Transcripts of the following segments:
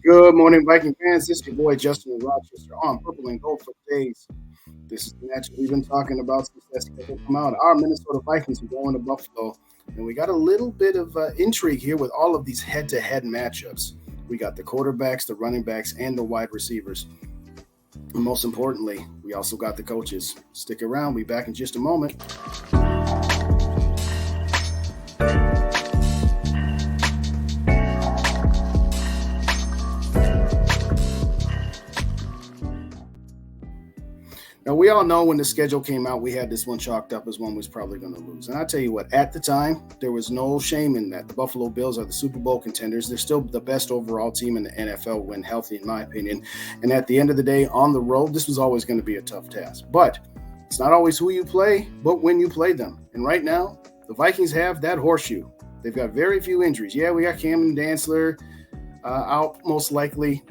Good morning, Viking fans. This is your boy Justin in Rochester on Purple and Gold for days. This is the match we've been talking about since that schedule come out. Our Minnesota Vikings are going to Buffalo, and we got a little bit of intrigue here with all of these head-to-head matchups. We got the quarterbacks, the running backs, and the wide receivers. And most importantly, we also got the coaches. Stick around. We'll be back in just a moment. Now, we all know when the schedule came out, we had this one chalked up as one was probably going to lose. And I tell you what, at the time, there was no shame in that. The Buffalo Bills are the Super Bowl contenders. They're still the best overall team in the NFL when healthy, in my opinion. And at the end of the day, on the road, this was always going to be a tough task. But it's not always who you play, but when you play them. And right now, the Vikings have that horseshoe. They've got very few injuries. Yeah, we got Cameron Dantzler out most likely.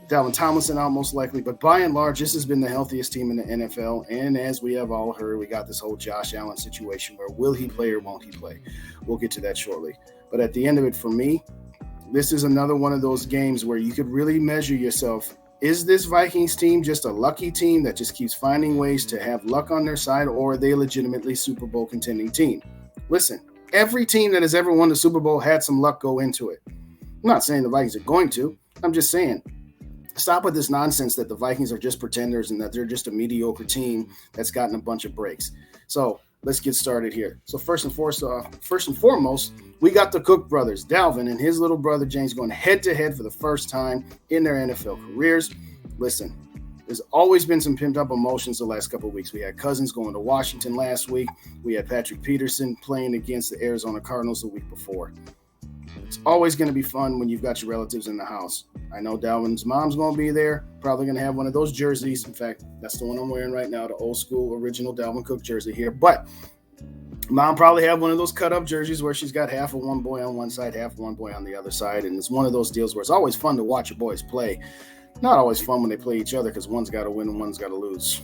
Dalvin Tomlinson out most likely, but by and large, this has been the healthiest team in the NFL. And as we have all heard, we got this whole Josh Allen situation where will he play or won't he play? We'll get to that shortly. But at the end of it, for me, this is another one of those games where you could really measure yourself. Is this Vikings team just a lucky team that just keeps finding ways to have luck on their side, or are they legitimately Super Bowl contending team? Listen, every team that has ever won the Super Bowl had some luck go into it. I'm not saying the Vikings are going to. I'm just saying, stop with this nonsense that the Vikings are just pretenders and that they're just a mediocre team that's gotten a bunch of breaks. So let's get started here. So first and foremost, we got the Cook brothers, Dalvin and his little brother James, going head-to-head for the first time in their NFL careers. Listen, there's always been some pimped-up emotions the last couple of weeks. We had Cousins going to Washington last week. We had Patrick Peterson playing against the Arizona Cardinals the week before. It's always going to be fun when you've got your relatives in the house. I know Dalvin's mom's going to be there, probably going to have one of those jerseys. In fact, that's the one I'm wearing right now, the old school original Dalvin Cook jersey here. But mom probably have one of those cut-up jerseys where she's got half of one boy on one side, half of one boy on the other side. And it's one of those deals where it's always fun to watch your boys play. Not always fun when they play each other because one's got to win and one's got to lose.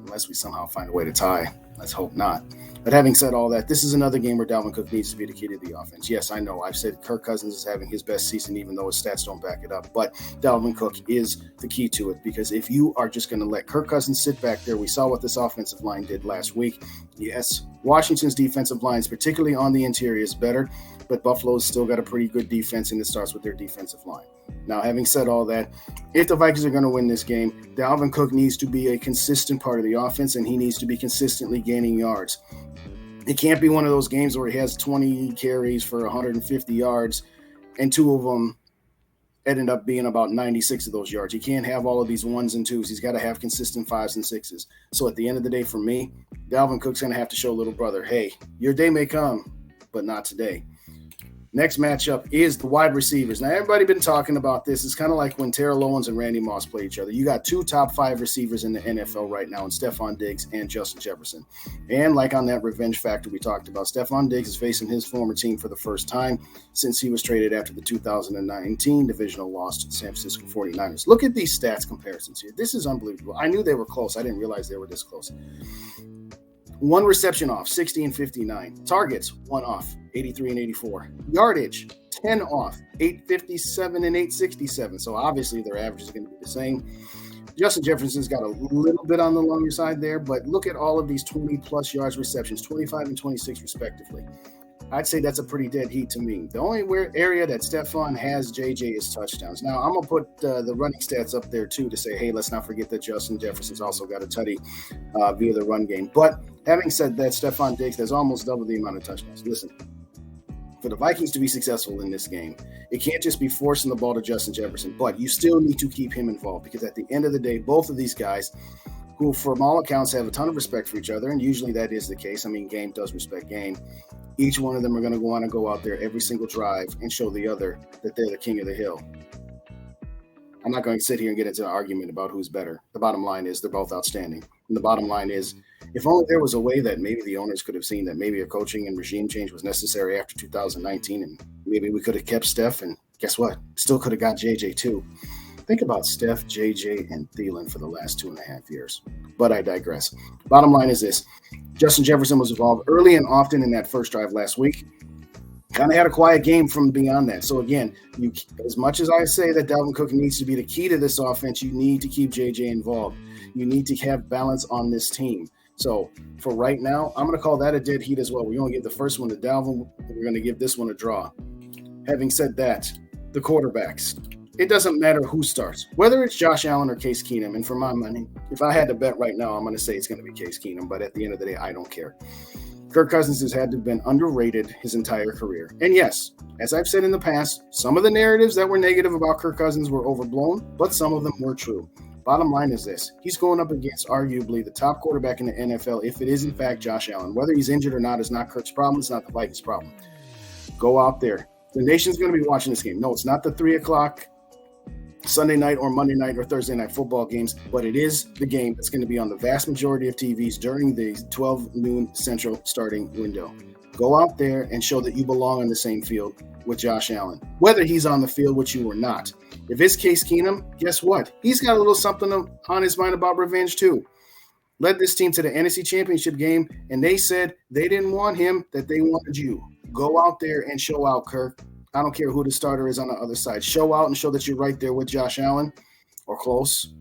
Unless we somehow find a way to tie. Let's hope not. But having said all that, this is another game where Dalvin Cook needs to be the key to the offense. Yes, I know. I've said Kirk Cousins is having his best season, even though his stats don't back it up. But Dalvin Cook is the key to it, because if you are just going to let Kirk Cousins sit back there, we saw what this offensive line did last week. Yes, Washington's defensive lines, particularly on the interior, is better, but Buffalo's still got a pretty good defense, and it starts with their defensive line. Now, having said all that, if the Vikings are going to win this game, Dalvin Cook needs to be a consistent part of the offense, and he needs to be consistently gaining yards. It can't be one of those games where he has 20 carries for 150 yards, and two of them ended up being about 96 of those yards. He can't have all of these ones and twos. He's got to have consistent fives and sixes. So at the end of the day, for me, Dalvin Cook's going to have to show little brother, hey, your day may come, but not today. Next matchup is the wide receivers. Now, everybody been talking about this. It's kind of like when Terrell Owens and Randy Moss play each other. You got two top 5 receivers in the NFL right now, in Stephon Diggs and Justin Jefferson. And like on that revenge factor we talked about, Stephon Diggs is facing his former team for the first time since he was traded after the 2019 divisional loss to the San Francisco 49ers. Look at these stats comparisons here. This is unbelievable. I knew they were close. I didn't realize they were this close. 1 reception off, 60 and 59. Targets, 1 off, 83 and 84. Yardage, 10 off, 857 and 867. So obviously their average is going to be the same. Justin Jefferson's got a little bit on the longer side there, but look at all of these 20-plus yards receptions, 25 and 26 respectively. I'd say that's a pretty dead heat to me. The only area that Stephon has JJ is touchdowns. Now, I'm going to put the running stats up there, too, to say, hey, let's not forget that Justin Jefferson's also got a tutty via the run game. But having said that, Stephon Diggs has almost double the amount of touchdowns. Listen, for the Vikings to be successful in this game, it can't just be forcing the ball to Justin Jefferson, but you still need to keep him involved, because at the end of the day, both of these guys, who from all accounts have a ton of respect for each other, and usually that is the case. I mean, game does respect game. Each one of them are going to want to go out there every single drive and show the other that they're the king of the hill. I'm not going to sit here and get into an argument about who's better. The bottom line is they're both outstanding. And the bottom line is, if only there was a way that maybe the owners could have seen that maybe a coaching and regime change was necessary after 2019, and maybe we could have kept Steph, and guess what? Still could have got JJ too. Think about Steph, JJ, and Thielen for the last 2.5 years. But I digress. Bottom line is this. Justin Jefferson was involved early and often in that first drive last week. kind of had a quiet game from beyond that. So again, as much as I say that Dalvin Cook needs to be the key to this offense, you need to keep JJ involved. You need to have balance on this team. So for right now, I'm going to call that a dead heat as well. We're going to give the first one to Dalvin. We're going to give this one a draw. Having said that, the quarterbacks. It doesn't matter who starts, whether it's Josh Allen or Case Keenum. And for my money, if I had to bet right now, I'm going to say it's going to be Case Keenum. But at the end of the day, I don't care. Kirk Cousins has had to have been underrated his entire career. And yes, as I've said in the past, some of the narratives that were negative about Kirk Cousins were overblown, but some of them were true. Bottom line is this. He's going up against arguably the top quarterback in the NFL if it is in fact Josh Allen. Whether he's injured or not is not Kirk's problem. It's not the Vikings' problem. Go out there. The nation's going to be watching this game. No, it's not the 3 o'clock Sunday night or Monday night or Thursday night football games, but it is the game that's going to be on the vast majority of TVs during the 12 noon Central starting window. Go out there and show that you belong on the same field with Josh Allen, whether he's on the field with you or not. If it's Case Keenum, guess what? He's got a little something on his mind about revenge too. Led this team to the NFC Championship game, and they said they didn't want him, that they wanted you. Go out there and show out, Kirk. I don't care who the starter is on the other side. Show out and show that you're right there with Josh Allen or close.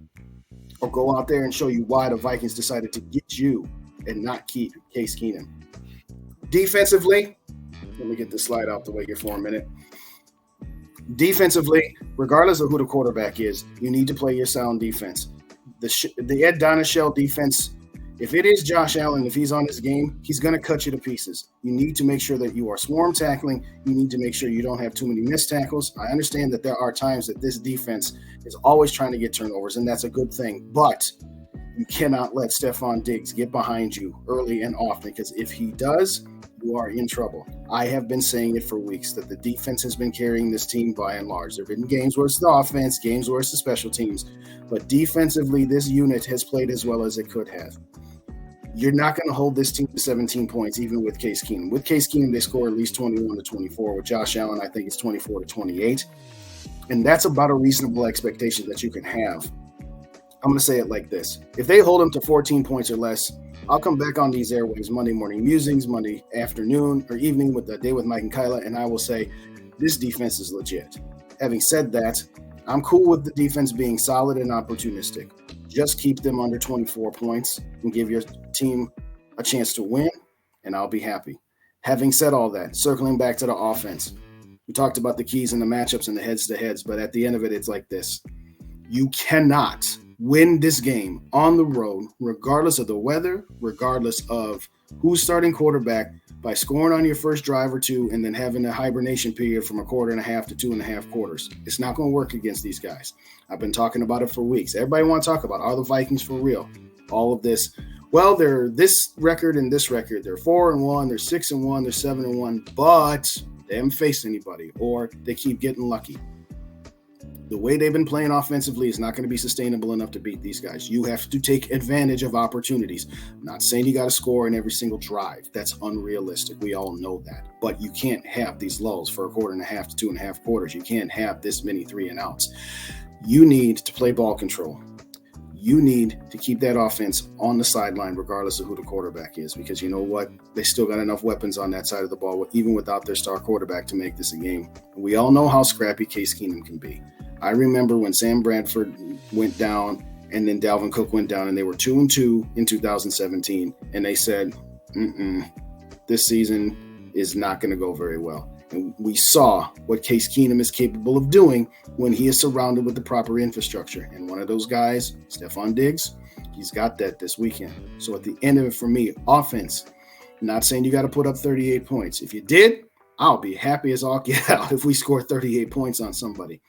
Or go out there and show you why the Vikings decided to get you and not keep Case Keenum. Defensively, let me get this slide out the way here for a minute. Defensively, regardless of who the quarterback is, you need to play your sound defense. The Ed Donashell defense, if it is Josh Allen, if he's on his game, he's going to cut you to pieces. You need to make sure that you are swarm tackling. You need to make sure you don't have too many missed tackles. I understand that there are times that this defense is always trying to get turnovers, and that's a good thing. But you cannot let Stephon Diggs get behind you early and often, because if he does, you are in trouble. I have been saying it for weeks that the defense has been carrying this team by and large. There have been games where it's the offense, games where it's the special teams, but defensively, this unit has played as well as it could have. You're not going to hold this team to 17 points, even with Case Keenum. With Case Keenum, they score at least 21 to 24. With Josh Allen, I think it's 24 to 28. And that's about a reasonable expectation that you can have. I'm going to say it like this. If they hold them to 14 points or less, I'll come back on these airwaves Monday morning musings, Monday afternoon or evening with the Day with Mike and Kyla, and I will say this defense is legit. Having said that, I'm cool with the defense being solid and opportunistic. Just keep them under 24 points and give your team a chance to win, and I'll be happy. Having said all that, circling back to the offense, we talked about the keys and the matchups and the heads-to-heads, but at the end of it, it's like this. You cannot win this game on the road, regardless of the weather, regardless of who's starting quarterback, by scoring on your first drive or two and then having a hibernation period from a quarter and a half to 2.5 quarters. It's not going to work against these guys. I've been talking about it for weeks. Everybody want to talk about, are the Vikings for real? All of this. Well, they're this record and this record. They're 4-1, they're 6-1, they're 7-1, but they haven't faced anybody, or they keep getting lucky. The way they've been playing offensively is not going to be sustainable enough to beat these guys. You have to take advantage of opportunities. I'm not saying you got to score in every single drive. That's unrealistic. We all know that. But you can't have these lulls for a quarter and a half to 2.5 quarters. You can't have this many 3-and-outs. You need to play ball control. You need to keep that offense on the sideline regardless of who the quarterback is, because you know what? They still got enough weapons on that side of the ball, even without their star quarterback, to make this a game. We all know how scrappy Case Keenum can be. I remember when Sam Bradford went down and then Dalvin Cook went down, and they were 2-2 in 2017, and they said, this season is not going to go very well. And we saw what Case Keenum is capable of doing when he is surrounded with the proper infrastructure. And one of those guys, Stephon Diggs, he's got that this weekend. So at the end of it, for me, offense, I'm not saying you got to put up 38 points. If you did, I'll be happy as all get out if we score 38 points on somebody.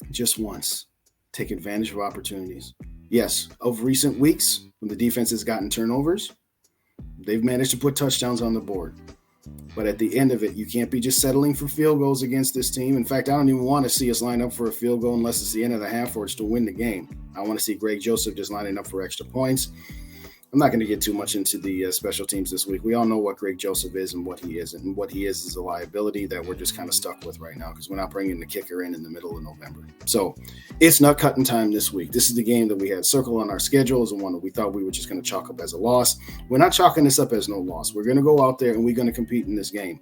Just once. Take advantage of opportunities. Yes, of recent weeks, when the defense has gotten turnovers, they've managed to put touchdowns on the board. But at the end of it, you can't be just settling for field goals against this team. In fact, I don't even want to see us line up for a field goal unless it's the end of the half or it's to win the game. I want to see Greg Joseph just lining up for extra points. I'm not going to get too much into the special teams this week. We all know what Greg Joseph is and what he is. And what he is a liability that we're just kind of stuck with right now because we're not bringing the kicker in the middle of November. So it's not cutting time this week. This is the game that we had circled on our schedule as the one that we thought we were just going to chalk up as a loss. We're not chalking this up as no loss. We're going to go out there and we're going to compete in this game.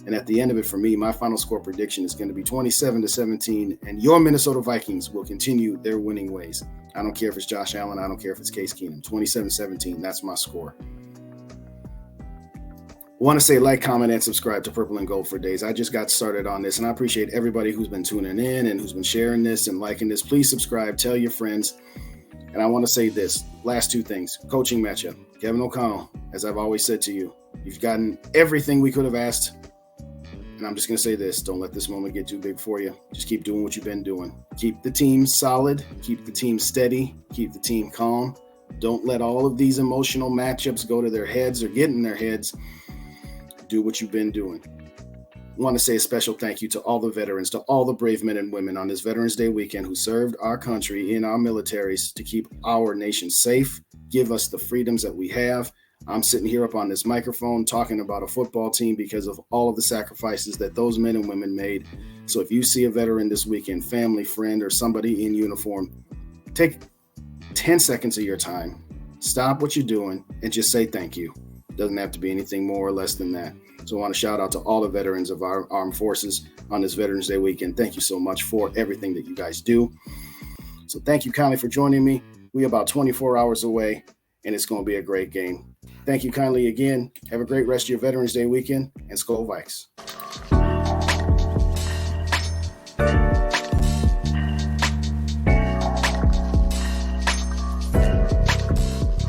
And at the end of it, for me, my final score prediction is going to be 27-17, and your Minnesota Vikings will continue their winning ways. I don't care if it's Josh Allen. I don't care if it's Case Keenum. 27-17, that's my score. I want to say like, comment, and subscribe to Purple and Gold for Days. I just got started on this, and I appreciate everybody who's been tuning in and who's been sharing this and liking this. Please subscribe. Tell your friends. And I want to say this. Last two things. Coaching matchup. Kevin O'Connell, as I've always said to you, you've gotten everything we could have asked. And I'm just going to say this. Don't let this moment get too big for you. Just keep doing what you've been doing. Keep the team solid. Keep the team steady. Keep the team calm. Don't let all of these emotional matchups go to their heads or get in their heads. Do what you've been doing. I want to say a special thank you to all the veterans, to all the brave men and women on this Veterans Day weekend who served our country in our militaries to keep our nation safe, give us the freedoms that we have. I'm sitting here up on this microphone talking about a football team because of all of the sacrifices that those men and women made. So if you see a veteran this weekend, family, friend, or somebody in uniform, take 10 seconds of your time, stop what you're doing, and just say thank you. It doesn't have to be anything more or less than that. So I want to shout out to all the veterans of our armed forces on this Veterans Day weekend. Thank you so much for everything that you guys do. So thank you kindly for joining me. We're about 24 hours away, and it's going to be a great game. Thank you kindly again. Have a great rest of your Veterans Day weekend, and Skol Vikes.